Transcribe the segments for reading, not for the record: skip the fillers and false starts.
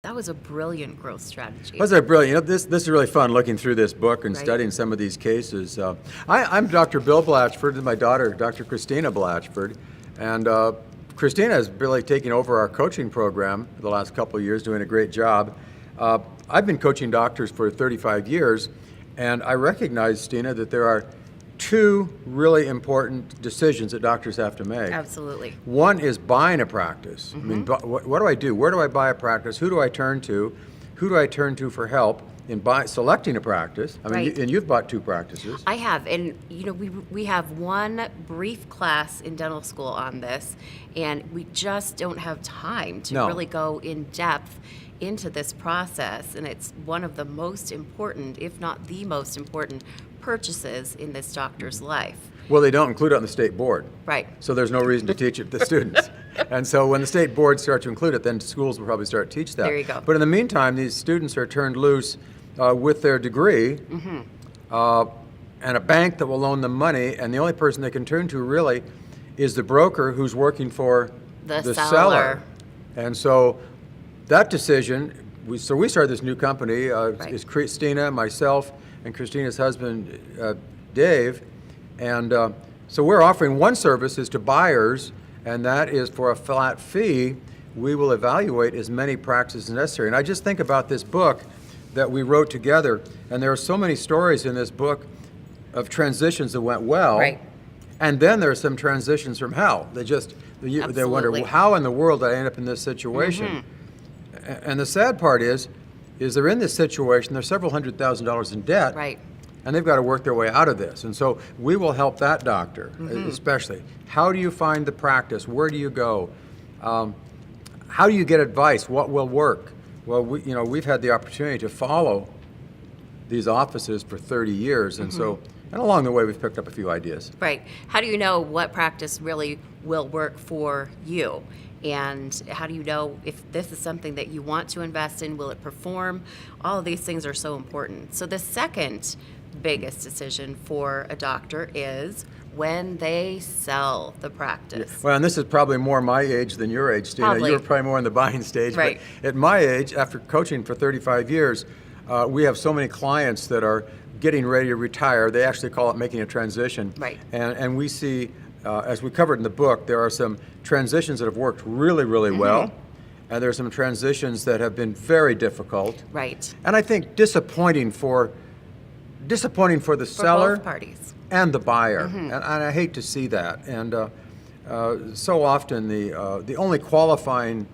That was a brilliant growth strategy. Was it brilliant? You know, this is really fun looking through this book and Right. studying some of these cases. I'm Dr. Bill Blatchford and my daughter, Dr. Christina Blatchford. And Christina is really taking over our coaching program for the last couple of years, doing a great job. I've been coaching doctors for 35 years, and I recognize, Stina, that there are two really important decisions that doctors have to make. Absolutely. One is buying a practice. I mean, what do I do? Where do I buy a practice? Who do I turn to? Who do I turn to for help in selecting a practice? I mean, Right. and you've bought two practices. I have, and you know, we have one brief class in dental school on this, and we just don't have time to No. really go in depth into this process, and it's one of the most important, if not the most important, purchases in this doctor's life. Well, they don't include it on the state board. Right. So there's no reason to teach it to the students. And so when the state board starts to include it, then schools will probably start to teach that. There you go. But in the meantime, these students are turned loose with their degree and a bank that will loan them money, and the only person they can turn to really is the broker who's working for The seller. And so that decision, we started this new company, Right. is Christina, myself, and Christina's husband, Dave. And so we're offering one service is to buyers, and that is for a flat fee. We will evaluate as many practices as necessary. And I just think about this book that we wrote together, and there are so many stories in this book of transitions that went well. Right. And then there are some transitions from hell. They wonder, Absolutely. well, how in the world did I end up in this situation? And the sad part is they're in this situation, they're several $100,000 in debt. Right. And they've got to work their way out of this. And so we will help that doctor, especially. How do you find the practice? Where do you go? How do you get advice? What will work? Well, we've had the opportunity to follow these offices for 30 years. And so, and along the way, we've picked up a few ideas. Right. How do you know what practice really will work for you? And how do you know if this is something that you want to invest in? Will it perform? All of these things are so important. So the second biggest decision for a doctor is when they sell the practice. Well, and this is probably more my age than your age, Stina. Probably. You were probably more in the buying stage. Right. But at my age, after coaching for 35 years, we have so many clients that are getting ready to retire. They actually call it making a transition. Right. And we see, as we covered in the book, there are some transitions that have worked really, really well. And there are some transitions that have been very difficult. Right. And I think disappointing for the seller both parties. and the buyer, and I hate to see that. And so often the only qualifying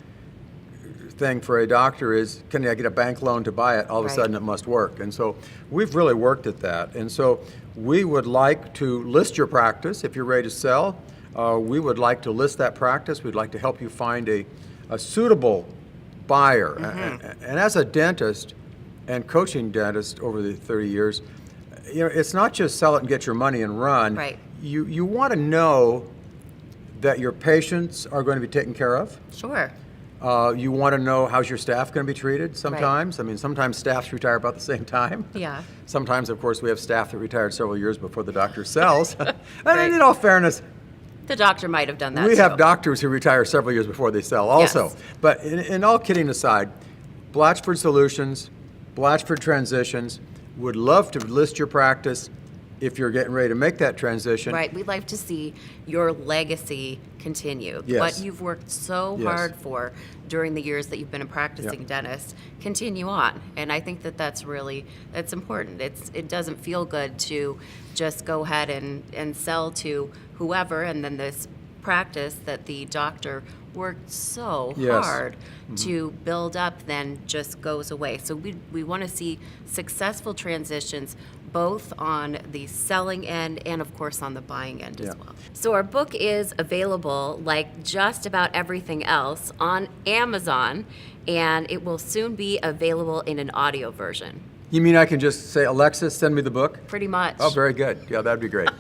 thing for a doctor is, can I get a bank loan to buy it? All of a Right. sudden it must work. And so we've really worked at that. And so we would like to list your practice if you're ready to sell. We would like to list that practice. We'd like to help you find a suitable buyer. And as a dentist and coaching dentist over the 30 years, it's not just sell it and get your money and run. Right. You want to know that your patients are going to be taken care of. Sure. You want to know how's your staff going to be treated sometimes. I mean, sometimes staffs retire about the same time. Yeah. Sometimes, of course, we have staff that retired several years before the doctor sells. And Right. in all fairness, The doctor might have done that we too. have doctors who retire several years before they sell also. Yes. But in all kidding aside, Blatchford Solutions, Blatchford Transitions would love to list your practice if you're getting ready to make that transition. Right. We'd like to see your legacy continue. Yes. What you've worked so Yes. hard for during the years that you've been a practicing Yep. dentist, continue on. And I think that that's important. It doesn't feel good to just go ahead and sell to whoever, and then this practice that the doctor worked so Yes. hard to build up then just goes away. So we want to see successful transitions both on the selling end and of course on the buying end as Yeah. well. So our book is available, like just about everything else, on Amazon, and it will soon be available in an audio version. You mean I can just say, Alexa, send me the book? Pretty much. Oh, very good. Yeah, that'd be great.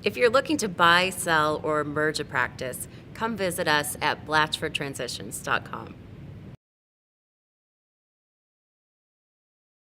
If you're looking to buy, sell, or merge a practice, come visit us at blatchfordtransitions.com.